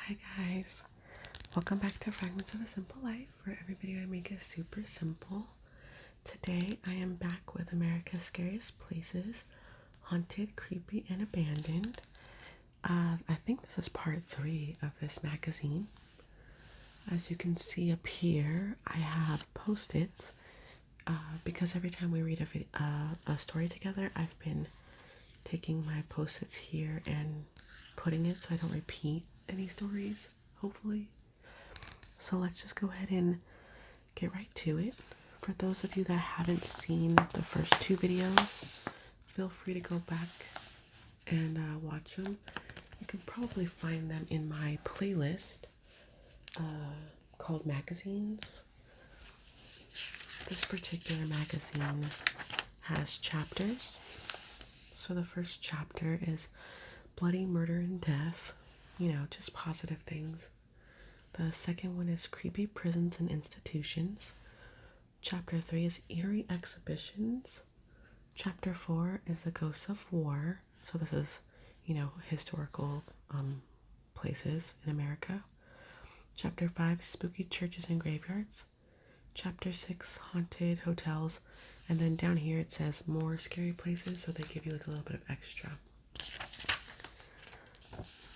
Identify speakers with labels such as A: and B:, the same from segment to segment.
A: Hi guys, welcome back to Fragments of a Simple Life, where every video I make is super simple. Today I am back with America's Scariest Places, Haunted, Creepy, and Abandoned. I think this is part 3 of this magazine. As you can see up here, I have post-its because every time we read a story together, I've been taking my post-its here and putting it so I don't repeat any stories, hopefully. So let's just go ahead and get right to it. For those of you that haven't seen the first 2 videos, feel free to go back and watch them. You can probably find them in my playlist called Magazines. This particular magazine has chapters. So the first chapter is Bloody Murder and Death, just positive things. The second one is Creepy Prisons and Institutions. Chapter 3 is Eerie Exhibitions. Chapter 4 is The Ghosts of War. So this is, historical places in America. Chapter 5, Spooky Churches and Graveyards. Chapter 6, Haunted Hotels. And then down here it says more scary places, so they give you like a little bit of extra.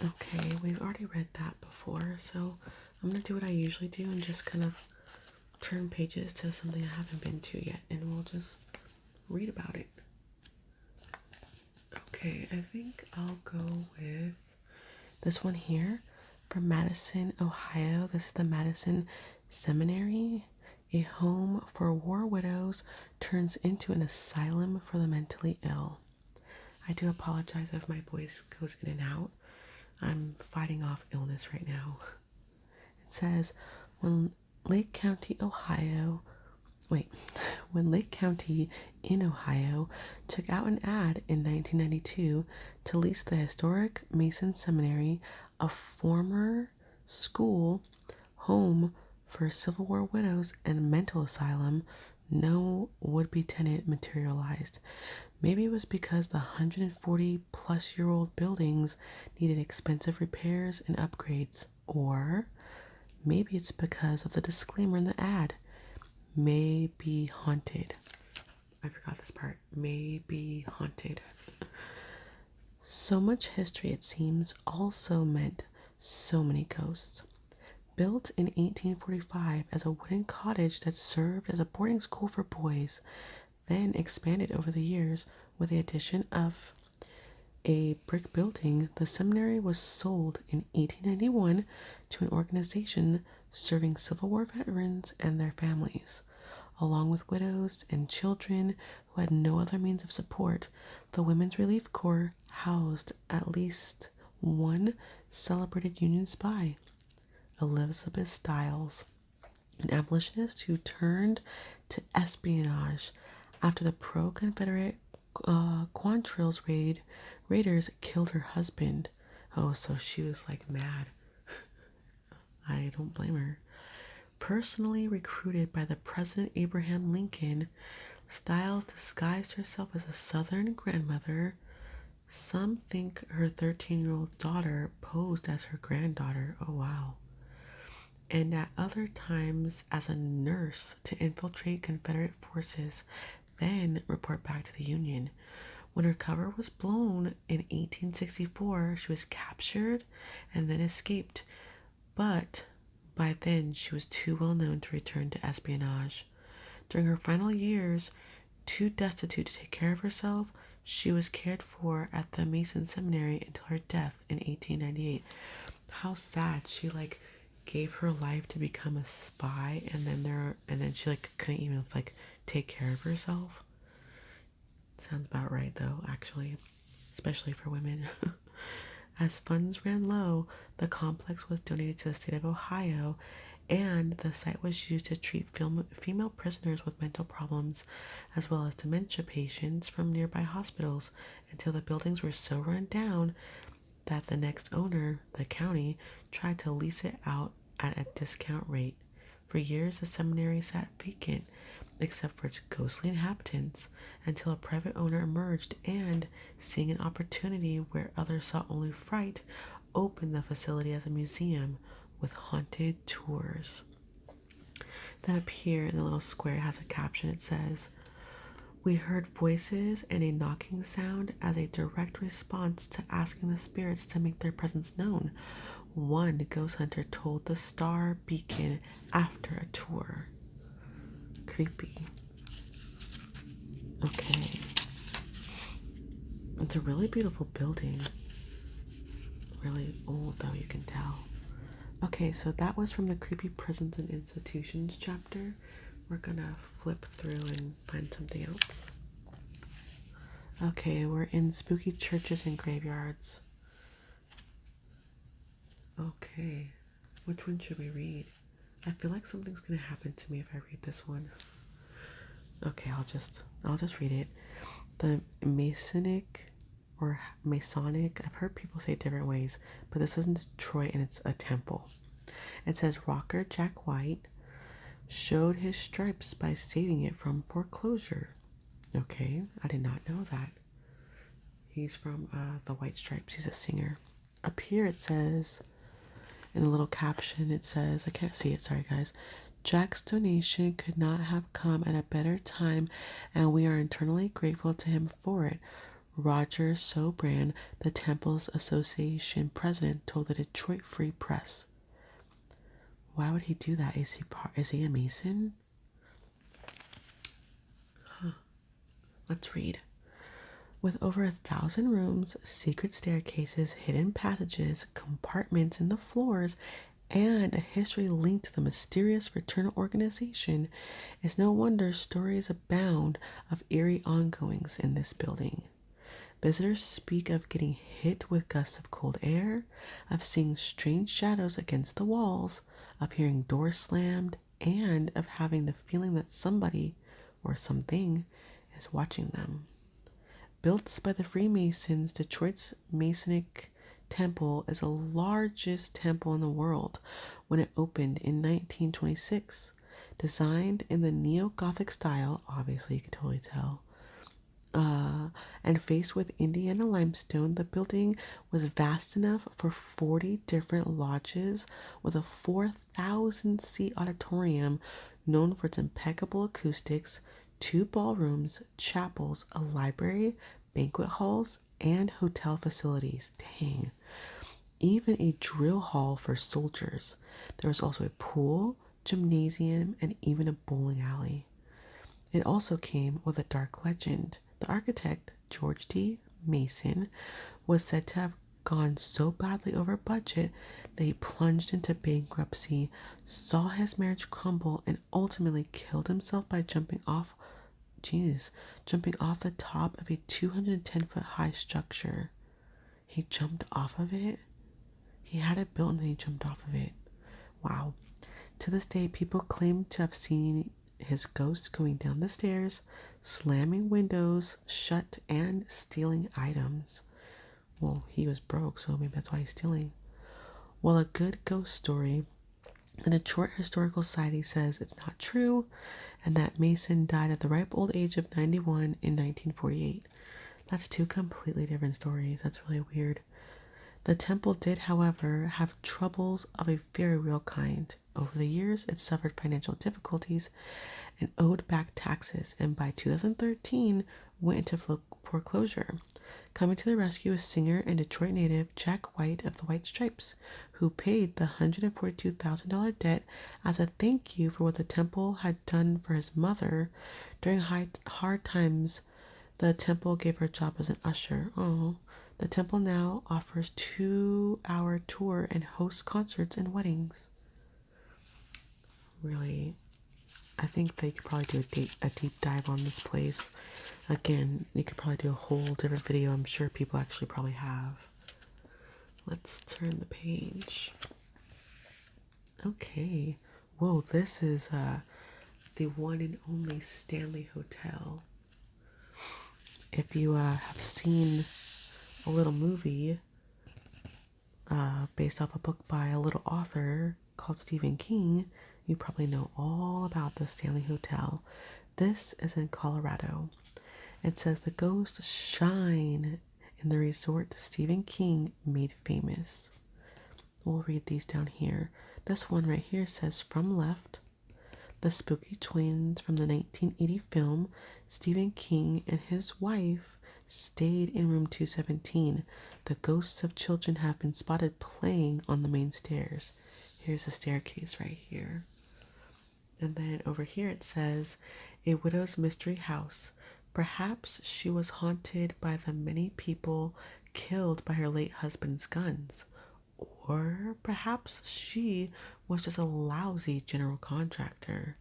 A: Okay, we've already read that before, so I'm going to do what I usually do and just kind of turn pages to something I haven't been to yet, and we'll just read about it. Okay, I think I'll go with this one here from Madison, Ohio. This is the Madison Seminary. A home for war widows turns into an asylum for the mentally ill. I do apologize if my voice goes in and out. I'm fighting off illness right now. It says, when Lake County in Ohio took out an ad in 1992 to lease the historic Mason Seminary, a former school, home for Civil War widows, and mental asylum, no would-be tenant materialized. Maybe it was because the 140-plus-year-old buildings needed expensive repairs and upgrades, or maybe it's because of the disclaimer in the ad. May be haunted. I forgot this part. May be haunted. So much history, it seems, also meant so many ghosts. Built in 1845 as a wooden cottage that served as a boarding school for boys, then expanded over the years with the addition of a brick building, the seminary was sold in 1891 to an organization serving Civil War veterans and their families. Along with widows and children who had no other means of support, the Women's Relief Corps housed at least one celebrated Union spy, Elizabeth Stiles, an abolitionist who turned to espionage after the pro-Confederate Quantrill's raiders killed her husband. Oh, so she was like mad. I don't blame her. Personally recruited by the President Abraham Lincoln, Stiles disguised herself as a Southern grandmother. Some think her 13-year-old daughter posed as her granddaughter. Oh, wow. And at other times as a nurse to infiltrate Confederate forces, then report back to the Union. When her cover was blown in 1864, she was captured and then escaped, but by then she was too well known to return to espionage. During her final years, too destitute to take care of herself, she was cared for at the Mason Seminary until her death in 1898. How sad. She gave her life to become a spy, and then she couldn't even take care of herself. Sounds about right though, actually, especially for women. As funds ran low, the complex was donated to the state of Ohio, and the site was used to treat female prisoners with mental problems, as well as dementia patients from nearby hospitals, until the buildings were so run down that the next owner, the county, tried to lease it out at a discount rate. For years, the seminary sat vacant, except for its ghostly inhabitants, until a private owner emerged and, seeing an opportunity where others saw only fright, opened the facility as a museum with haunted tours. Then up here in the little square it has a caption. It says, "We heard voices and a knocking sound as a direct response to asking the spirits to make their presence known. One ghost hunter told the Star Beacon after a tour." Creepy. Okay. It's a really beautiful building. Really old, though, you can tell. Okay, so that was from the Creepy Prisons and Institutions chapter. We're gonna flip through and find something else. Okay, we're in Spooky Churches and Graveyards. Okay, which one should we read? I feel like something's gonna happen to me if I read this one. Okay, I'll just read it. The Masonic, I've heard people say it different ways, but this is in Detroit and it's a temple. It says rocker Jack White showed his stripes by saving it from foreclosure. Okay, I did not know that. He's from the White Stripes. He's a singer. Up here it says, in a little caption, it says, I can't see it, sorry guys. Jack's donation could not have come at a better time, and we are eternally grateful to him for it. Roger Sobran, the Temple's Association president, told the Detroit Free Press. Why would he do that? Is he a Mason? Huh. Let's read. With over 1,000 rooms, secret staircases, hidden passages, compartments in the floors, and a history linked to the mysterious fraternal organization, it's no wonder stories abound of eerie ongoings in this building. Visitors speak of getting hit with gusts of cold air, of seeing strange shadows against the walls, of hearing doors slammed, and of having the feeling that somebody or something is watching them. Built by the Freemasons, Detroit's Masonic Temple is the largest temple in the world when it opened in 1926. Designed in the neo-Gothic style, obviously you can totally tell, and faced with Indiana limestone, the building was vast enough for 40 different lodges with a 4,000-seat auditorium known for its impeccable acoustics, 2 ballrooms, chapels, a library, banquet halls, and hotel facilities. Dang. Even a drill hall for soldiers. There was also a pool, gymnasium, and even a bowling alley. It also came with a dark legend. The architect, George D. Mason, was said to have gone so badly over budget that he plunged into bankruptcy, saw his marriage crumble, and ultimately killed himself by jumping off the top of a 210-foot high structure. He jumped off of it? He had it built and then he jumped off of it. Wow. To this day, people claim to have seen his ghost going down the stairs, slamming windows shut, and stealing items. Well, he was broke, so maybe that's why he's stealing. Well, a good ghost story, the Detroit Historical Society says it's not true, and that Mason died at the ripe old age of 91 in 1948. That's 2 completely different stories. That's really weird. The temple did, however, have troubles of a very real kind. Over the years, it suffered financial difficulties and owed back taxes, and by 2013 went into foreclosure. Coming to the rescue is singer and Detroit native Jack White of the White Stripes, who paid the $142,000 debt as a thank you for what the temple had done for his mother. During hard times, the temple gave her a job as an usher. Oh, the temple now offers 2-hour tour and hosts concerts and weddings. Really, I think they could probably do a deep dive on this place. Again, you could probably do a whole different video. I'm sure people actually probably have. Let's turn the page. Okay. Whoa, this is the one and only Stanley Hotel. If you have seen a little movie based off a book by a little author called Stephen King, you probably know all about the Stanley Hotel. This is in Colorado. It says the ghosts shine in the resort Stephen King made famous. we'll read these down here. This one right here says From Left, the spooky twins from the 1980 film. Stephen King and his wife stayed in room 217. The ghosts of children have been spotted playing on the main stairs. Here's a staircase right here. And then over here it says, A Widow's Mystery House. Perhaps she was haunted by the many people killed by her late husband's guns. Or perhaps she was just a lousy general contractor.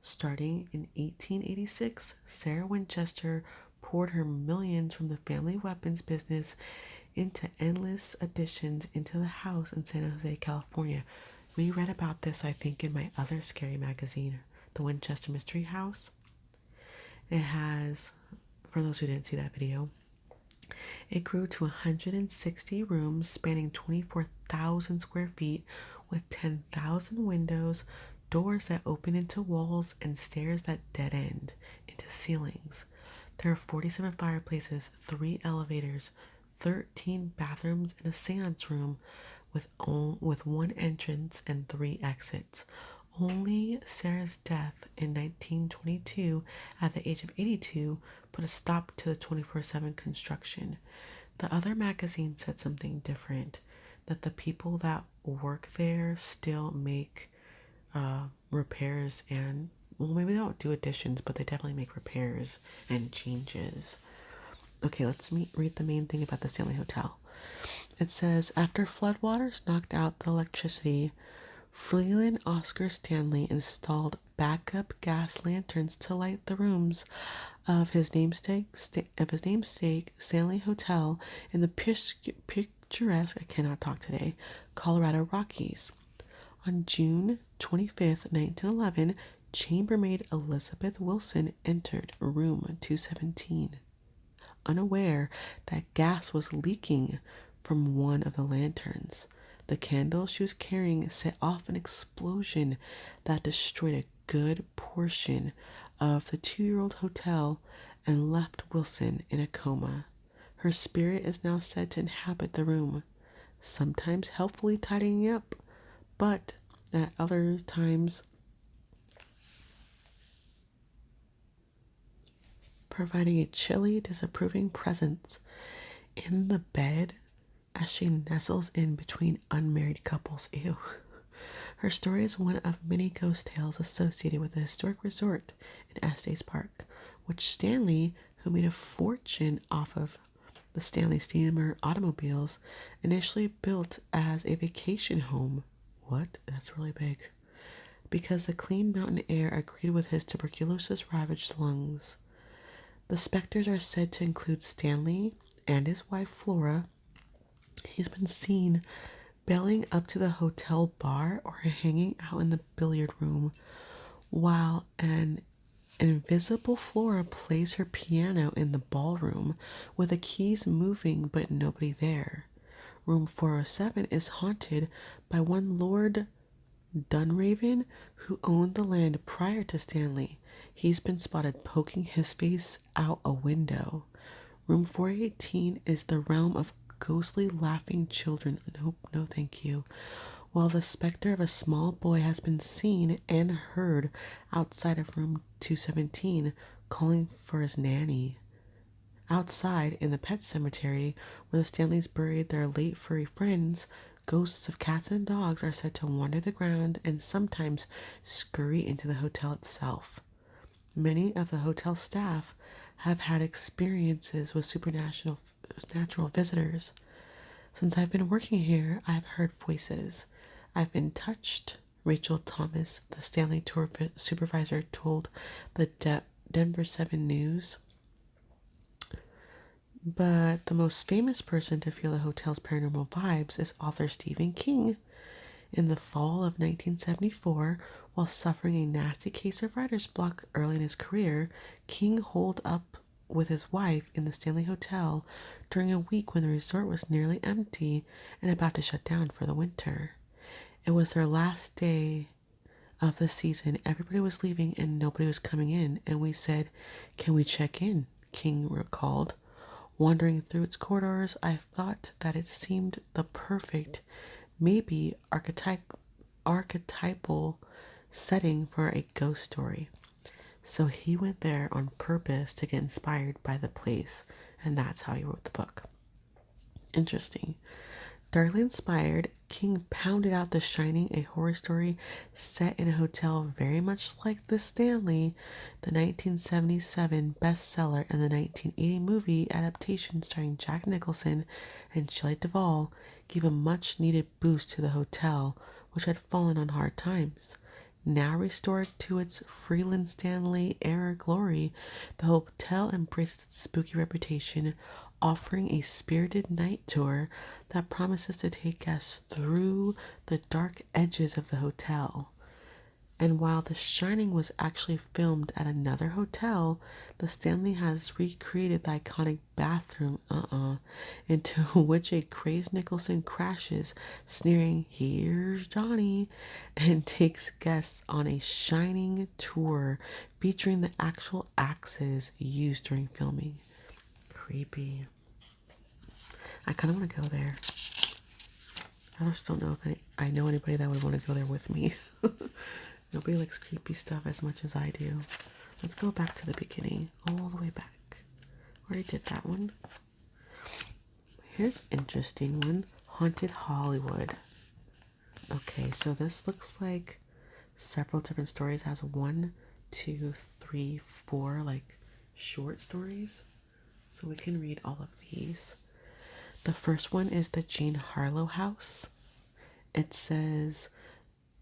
A: Starting in 1886, Sarah Winchester poured her millions from the family weapons business into endless additions into the house in San Jose, California. We read about this, I think, in my other scary magazine, The Winchester Mystery House. It has, for those who didn't see that video, it grew to 160 rooms spanning 24,000 square feet with 10,000 windows, doors that open into walls, and stairs that dead end into ceilings. There are 47 fireplaces, 3 elevators, 13 bathrooms, and a seance room with 1 entrance and 3 exits. Only Sarah's death in 1922 at the age of 82 put a stop to the 24/7 construction. The other magazine said something different, that the people that work there still make repairs and, well, maybe they don't do additions, but they definitely make repairs and changes. Okay, let's read the main thing about the Stanley Hotel. It says, after floodwaters knocked out the electricity, Freeland Oscar Stanley installed backup gas lanterns to light the rooms of his namesake Stanley Hotel in the picturesque, I cannot talk today, Colorado Rockies. On June 25th, 1911, chambermaid Elizabeth Wilson entered room 217, unaware that gas was leaking from one of the lanterns. The candle she was carrying set off an explosion that destroyed a good portion of the 2-year-old hotel and left Wilson in a coma. Her spirit is now said to inhabit the room, sometimes helpfully tidying up, but at other times providing a chilly, disapproving presence in the bed as she nestles in between unmarried couples. Ew. Her story is one of many ghost tales associated with the historic resort in Estes Park, which Stanley, who made a fortune off of the Stanley Steamer automobiles, initially built as a vacation home. What? That's really big. Because the clean mountain air agreed with his tuberculosis-ravaged lungs. The specters are said to include Stanley and his wife Flora. He's been seen belling up to the hotel bar or hanging out in the billiard room, while an invisible Flora plays her piano in the ballroom with the keys moving but nobody there. Room 407 is haunted by one Lord Dunraven, who owned the land prior to Stanley. He's been spotted poking his face out a window. Room 418 is the realm of ghostly laughing children. Nope, no thank you. While the specter of a small boy has been seen and heard outside of room 217 calling for his nanny. Outside, in the pet cemetery, where the Stanleys buried their late furry friends, ghosts of cats and dogs are said to wander the ground and sometimes scurry into the hotel itself. Many of the hotel staff have had experiences with supernatural visitors. Since I've been working here, I've heard voices. I've been touched, Rachel Thomas, the Stanley tour supervisor, told the Denver 7 News. But the most famous person to feel the hotel's paranormal vibes is author Stephen King. In the fall of 1974, while suffering a nasty case of writer's block early in his career, King holed up with his wife in the Stanley Hotel during a week when the resort was nearly empty and about to shut down for the winter. It was their last day of the season. Everybody was leaving and nobody was coming in, and we said, "Can we check in?" King recalled. Wandering through its corridors, I thought that it seemed the perfect maybe archetypal setting for a ghost story. So he went there on purpose to get inspired by the place, and that's how he wrote the book. Interesting. Darkly inspired, King pounded out The Shining, a horror story set in a hotel very much like The Stanley, the 1977 bestseller, and the 1980 movie adaptation starring Jack Nicholson and Shelley Duvall gave a much needed boost to the hotel, which had fallen on hard times. Now restored to its Freeland Stanley era glory, the hotel embraces its spooky reputation, offering a spirited night tour that promises to take guests through the dark edges of the hotel. And while The Shining was actually filmed at another hotel, the Stanley has recreated the iconic bathroom, into which a crazed Nicholson crashes, sneering, "Here's Johnny," and takes guests on a Shining tour featuring the actual axes used during filming. Creepy. I kind of want to go there. I just don't know if I know anybody that would want to go there with me. Nobody likes creepy stuff as much as I do. Let's go back to the beginning, all the way back. Already did that one. Here's an interesting one. Haunted Hollywood. Okay, so this looks like several different stories. It has 1, 2, 3, 4 like short stories. So we can read all of these. The first one is the Jean Harlow House. It says,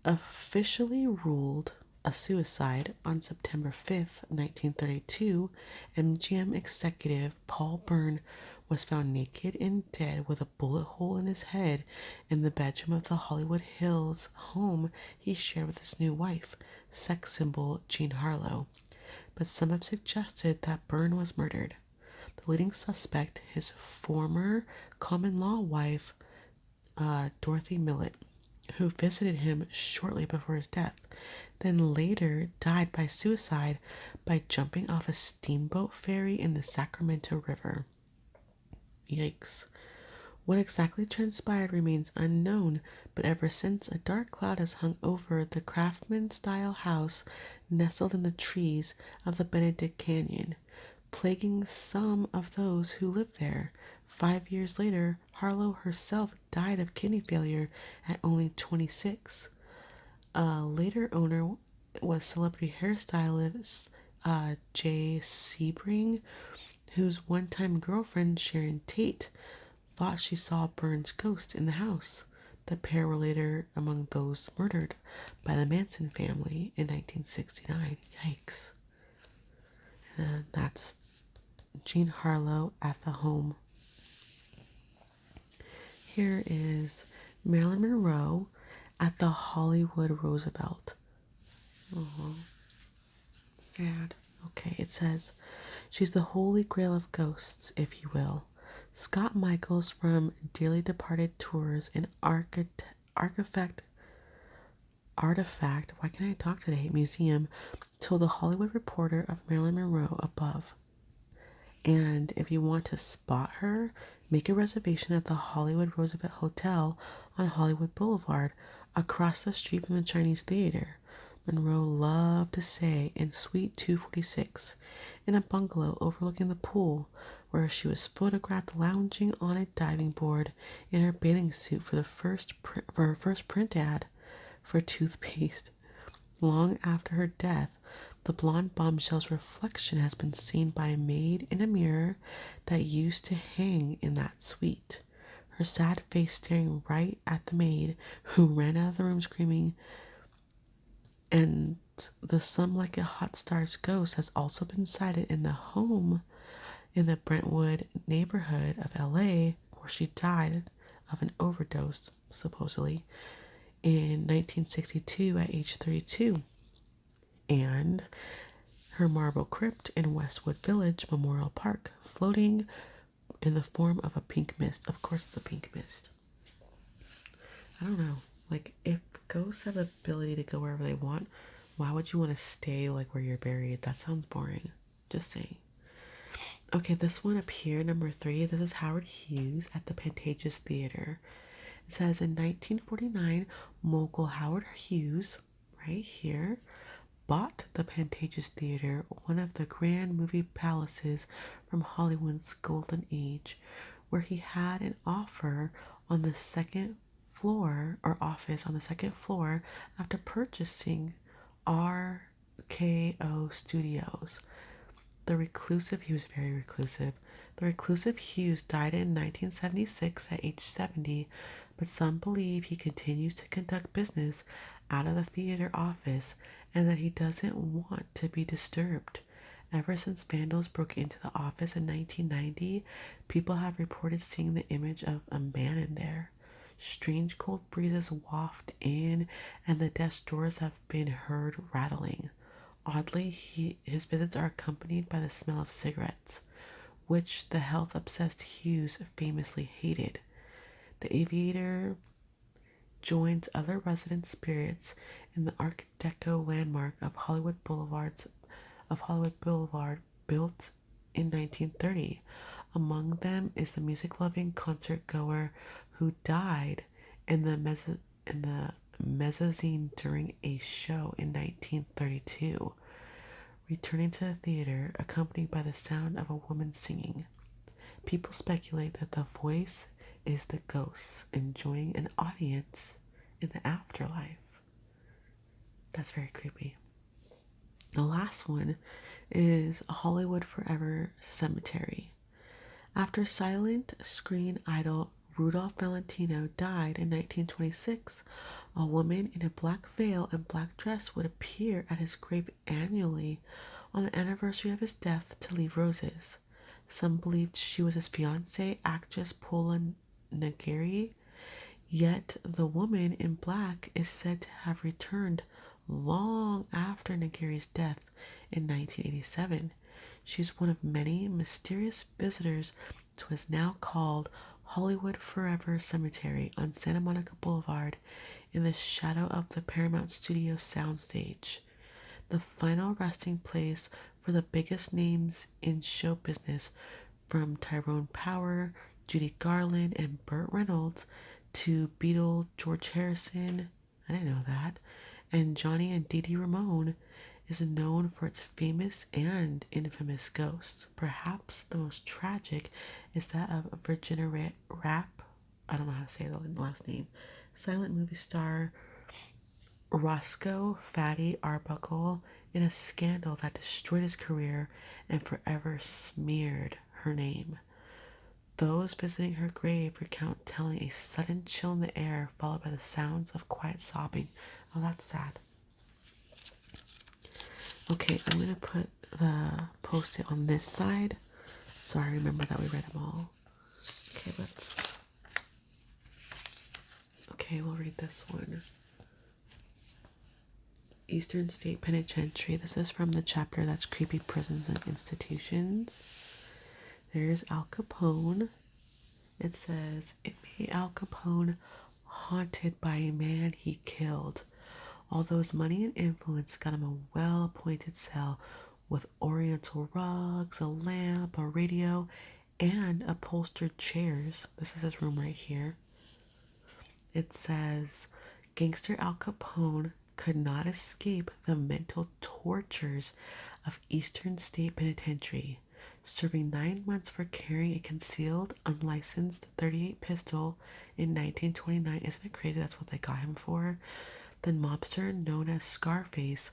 A: officially ruled a suicide on September 5th, 1932, MGM executive Paul Byrne was found naked and dead with a bullet hole in his head in the bedroom of the Hollywood Hills home he shared with his new wife, sex symbol Jean Harlow. But some have suggested that Byrne was murdered. The leading suspect, his former common-law wife, Dorothy Millett, who visited him shortly before his death, then later died by suicide by jumping off a steamboat ferry in the Sacramento River. Yikes. What exactly transpired remains unknown, but ever since, a dark cloud has hung over the craftsman-style house nestled in the trees of the Benedict Canyon, plaguing some of those who lived there. 5 years later, Harlow herself died of kidney failure at only 26. A later owner was celebrity hairstylist Jay Sebring, whose one-time girlfriend Sharon Tate thought she saw Byrne's ghost in the house. The pair were later among those murdered by the Manson family in 1969. Yikes. And that's Jean Harlow at the home. Here is Marilyn Monroe at the Hollywood Roosevelt. Oh, sad. Okay, it says, she's the holy grail of ghosts, if you will. Scott Michaels from Dearly Departed Tours and Artifact, why can't I talk today, Museum, told the Hollywood Reporter of Marilyn Monroe above. And if you want to spot her, make a reservation at the Hollywood Roosevelt Hotel on Hollywood Boulevard, across the street from the Chinese Theater. Monroe loved to stay in Suite 246, in a bungalow overlooking the pool, where she was photographed lounging on a diving board in her bathing suit for her first print ad for toothpaste. Long after her death, the blonde bombshell's reflection has been seen by a maid in a mirror that used to hang in that suite, her sad face staring right at the maid, who ran out of the room screaming. And the Some Like It Hot Stars ghost has also been sighted in the home in the Brentwood neighborhood of LA, where she died of an overdose, supposedly, in 1962 at age 32. And her marble crypt in Westwood Village Memorial Park, floating in the form of a pink mist. Of course it's a pink mist. I don't know. Like, if ghosts have the ability to go wherever they want, why would you want to stay, like, where you're buried? That sounds boring. Just saying. Okay, this one up here, number 3. This is Howard Hughes at the Pantages Theater. It says in 1949, mogul Howard Hughes, right here, bought the Pantages Theater, one of the grand movie palaces from Hollywood's golden age, where he had an offer on the second floor or office on the second floor after purchasing RKO Studios. He was very reclusive. The reclusive Hughes died in 1976 at age 70, but some believe he continues to conduct business out of the theater office and that he doesn't want to be disturbed. Ever since vandals broke into the office in 1990, people have reported seeing the image of a man in there. Strange cold breezes waft in, and the desk drawers have been heard rattling. Oddly, his visits are accompanied by the smell of cigarettes, which the health-obsessed Hughes famously hated. The aviator joins other resident spirits in the Art Deco landmark of Hollywood Boulevard, built in 1930. Among them is the music-loving concert-goer who died in the mezzanine during a show in 1932, returning to the theater accompanied by the sound of a woman singing. People speculate that the voice is the ghost enjoying an audience in the afterlife. That's very creepy. The last one is Hollywood Forever Cemetery. After silent screen idol Rudolph Valentino died in 1926, a woman in a black veil and black dress would appear at his grave annually on the anniversary of his death to leave roses. Some believed she was his fiancée, actress Paula Negri, yet the woman in black is said to have returned long after Negri's death in 1987. She's one of many mysterious visitors to what is now called Hollywood Forever Cemetery on Santa Monica Boulevard in the shadow of the Paramount Studios soundstage, the final resting place for the biggest names in show business, from Tyrone Power, Judy Garland, and Burt Reynolds to Beatle George Harrison, I didn't know that, and Johnny and Dee Dee Ramone, is known for its famous and infamous ghosts. Perhaps the most tragic is that of Virginia Rapp, I don't know how to say the last name, silent movie star Roscoe Fatty Arbuckle, in a scandal that destroyed his career and forever smeared her name. Those visiting her grave recount telling a sudden chill in the air followed by the sounds of quiet sobbing. Oh, that's sad. Okay, I'm going to put the post-it on this side so I remember that we read them all. Okay, we'll read this one. Eastern State Penitentiary. This is from the chapter that's Creepy Prisons and Institutions. There's Al Capone. It says, it made Al Capone haunted by a man he killed. Although his money and influence got him a well-appointed cell with oriental rugs, a lamp, a radio, and upholstered chairs. This is his room right here. It says, gangster Al Capone could not escape the mental tortures of Eastern State Penitentiary, serving 9 months for carrying a concealed, unlicensed .38 pistol in 1929. Isn't it crazy that's what they got him for? The mobster known as Scarface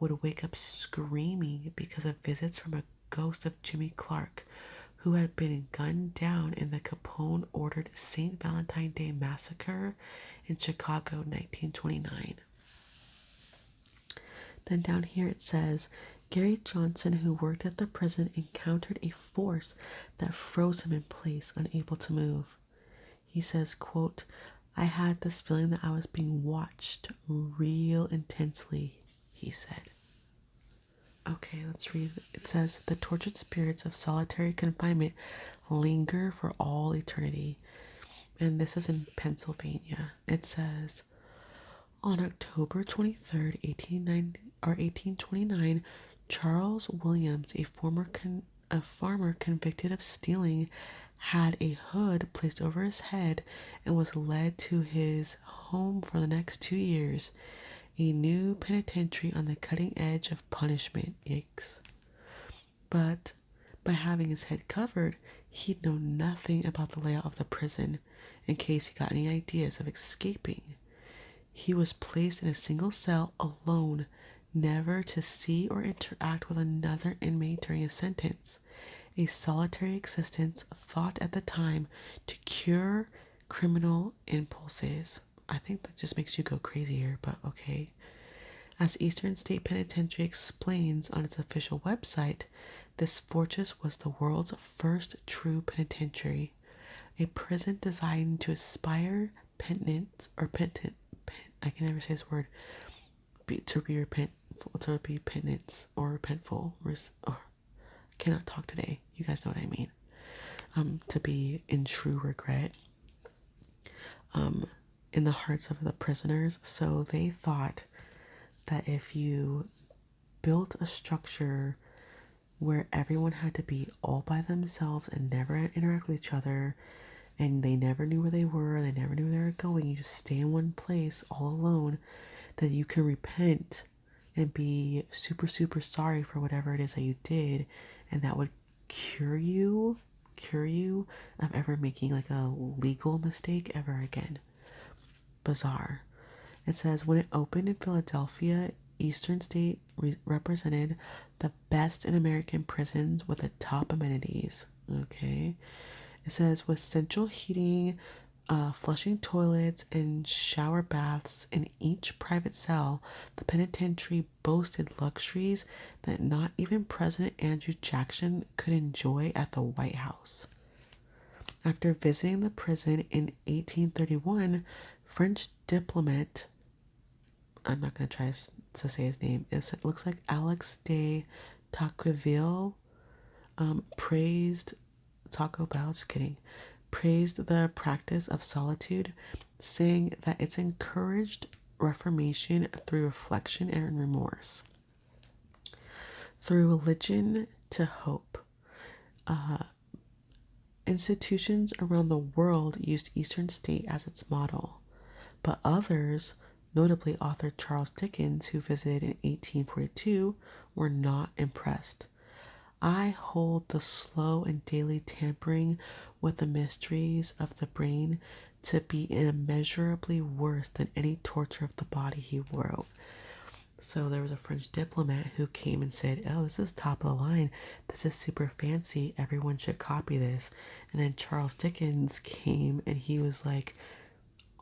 A: would wake up screaming because of visits from a ghost of Jimmy Clark, who had been gunned down in the Capone-ordered St. Valentine's Day Massacre in Chicago, 1929. Then down here it says, Gary Johnson, who worked at the prison, encountered a force that froze him in place, unable to move. He says, quote, I had this feeling that I was being watched real intensely, he said. Okay, let's read. It says, the tortured spirits of solitary confinement linger for all eternity. And this is in Pennsylvania. It says, on October 23rd, 1829, Charles Williams, a farmer convicted of stealing had a hood placed over his head, and was led to his home for the next 2 years, a new penitentiary on the cutting edge of punishment. Yikes. But by having his head covered, he'd know nothing about the layout of the prison in case he got any ideas of escaping. He was placed in a single cell alone, never to see or interact with another inmate during his sentence. A solitary existence thought at the time to cure criminal impulses. I think that just makes you go crazier, but okay. As Eastern State Penitentiary explains on its official website, this fortress was the world's first true penitentiary, a prison designed to inspire penitent or penitent. I can never say this word. To be penitents or repentful, or cannot talk today. You guys know what I mean. To be in true regret. In the hearts of the prisoners. So they thought that if you built a structure where everyone had to be all by themselves and never interact with each other, and they never knew where they were, they never knew where they were going, you just stay in one place all alone, that you can repent and be super, super sorry for whatever it is that you did, and that would cure you of ever making like a legal mistake ever again. Bizarre. It says when it opened in Philadelphia, Eastern State represented the best in American prisons with the top amenities. Okay. It says with central heating, flushing toilets, and shower baths in each private cell, the penitentiary boasted luxuries that not even President Andrew Jackson could enjoy at the White House. After visiting the prison in 1831, French diplomat, I'm not going to try to say his name, it looks like Alex de Tocqueville, praised Taco Bell, just kidding, praised the practice of solitude, saying that it's encouraged reformation through reflection and remorse. Through religion to hope. Institutions around the world used Eastern State as its model, but others, notably author Charles Dickens, who visited in 1842, were not impressed. I hold the slow and daily tampering with the mysteries of the brain to be immeasurably worse than any torture of the body, he wrote. So there was a French diplomat who came and said, oh, this is top of the line. This is super fancy. Everyone should copy this. And then Charles Dickens came and he was like,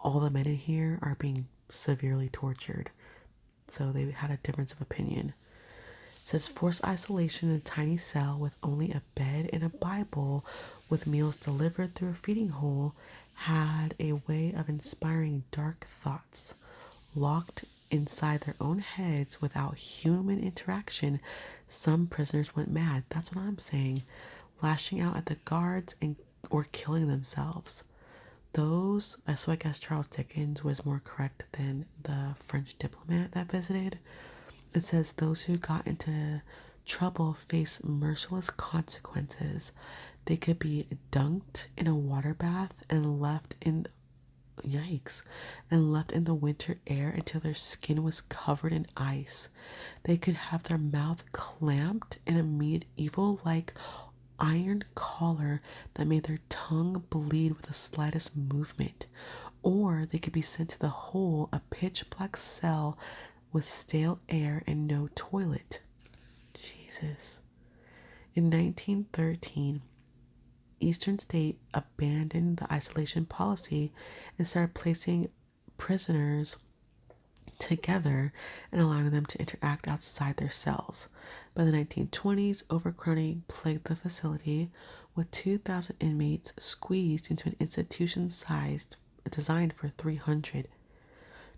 A: all the men in here are being severely tortured. So they had a difference of opinion. It says forced isolation in a tiny cell with only a bed and a Bible with meals delivered through a feeding hole had a way of inspiring dark thoughts. Locked inside their own heads without human interaction, some prisoners went mad. That's what I'm saying. Lashing out at the guards or killing themselves. So I guess Charles Dickens was more correct than the French diplomat that visited. It says those who got into trouble face merciless consequences. They could be dunked in a water bath and left in the winter air until their skin was covered in ice. They could have their mouth clamped in a medieval like iron collar that made their tongue bleed with the slightest movement. Or they could be sent to the hole, a pitch black cell with stale air and no toilet. Jesus. In 1913, Eastern State abandoned the isolation policy and started placing prisoners together and allowing them to interact outside their cells. By the 1920s, overcrowding plagued the facility, with 2,000 inmates squeezed into an institution designed for 300.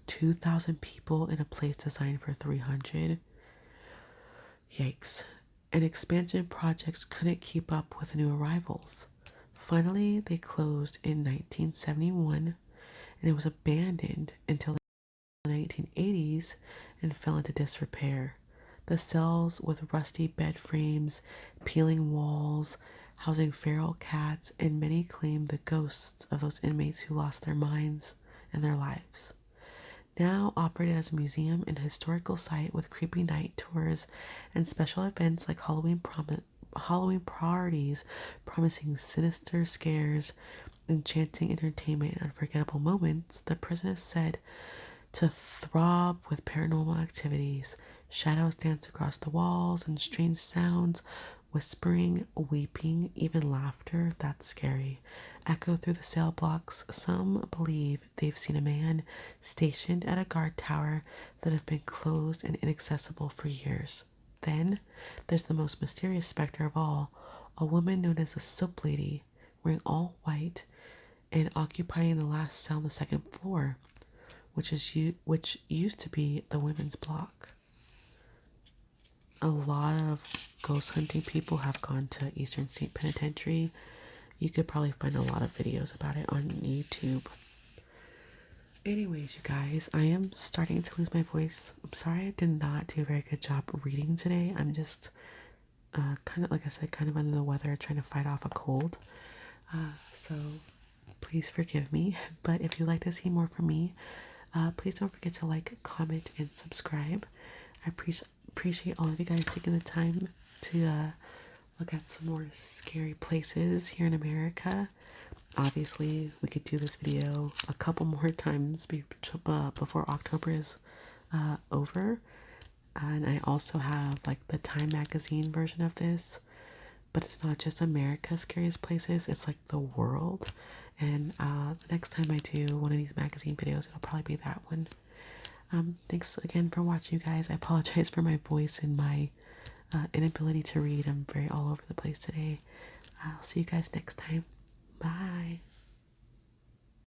A: 2,000 people in a place designed for 300. Yikes. And expansion projects couldn't keep up with new arrivals. Finally, they closed in 1971, and it was abandoned until the 1980s and fell into disrepair. The cells with rusty bed frames, peeling walls, housing feral cats, and many claim the ghosts of those inmates who lost their minds and their lives. Now operated as a museum and historical site with creepy night tours and special events like Halloween parties promising sinister scares, enchanting entertainment, and unforgettable moments, the prison is said to throb with paranormal activities. Shadows dance across the walls, and strange sounds, whispering, weeping, even laughter, that's scary, echo through the cell blocks. Some believe they've seen a man stationed at a guard tower that have been closed and inaccessible for years. Then there's the most mysterious specter of all, a woman known as the Soap Lady, wearing all white and occupying the last cell on the second floor, which used to be the women's block. A lot of ghost hunting people have gone to Eastern State Penitentiary. You could probably find a lot of videos about it on YouTube. Anyways, you guys, I am starting to lose my voice. I'm sorry I did not do a very good job reading today. I'm just kind of, like I said, kind of under the weather, trying to fight off a cold. So please forgive me. But if you'd like to see more from me, please don't forget to like, comment, and subscribe. I appreciate all of you guys taking the time to look at some more scary places here in America. Obviously, we could do this video a couple more times before October is over. And I also have like the Time magazine version of this, but it's not just America's scariest places, it's like the world. And the next time I do one of these magazine videos, it'll probably be that one. Thanks again for watching, you guys. I apologize for my voice and my inability to read. I'm very all over the place today. I'll see you guys next time. Bye.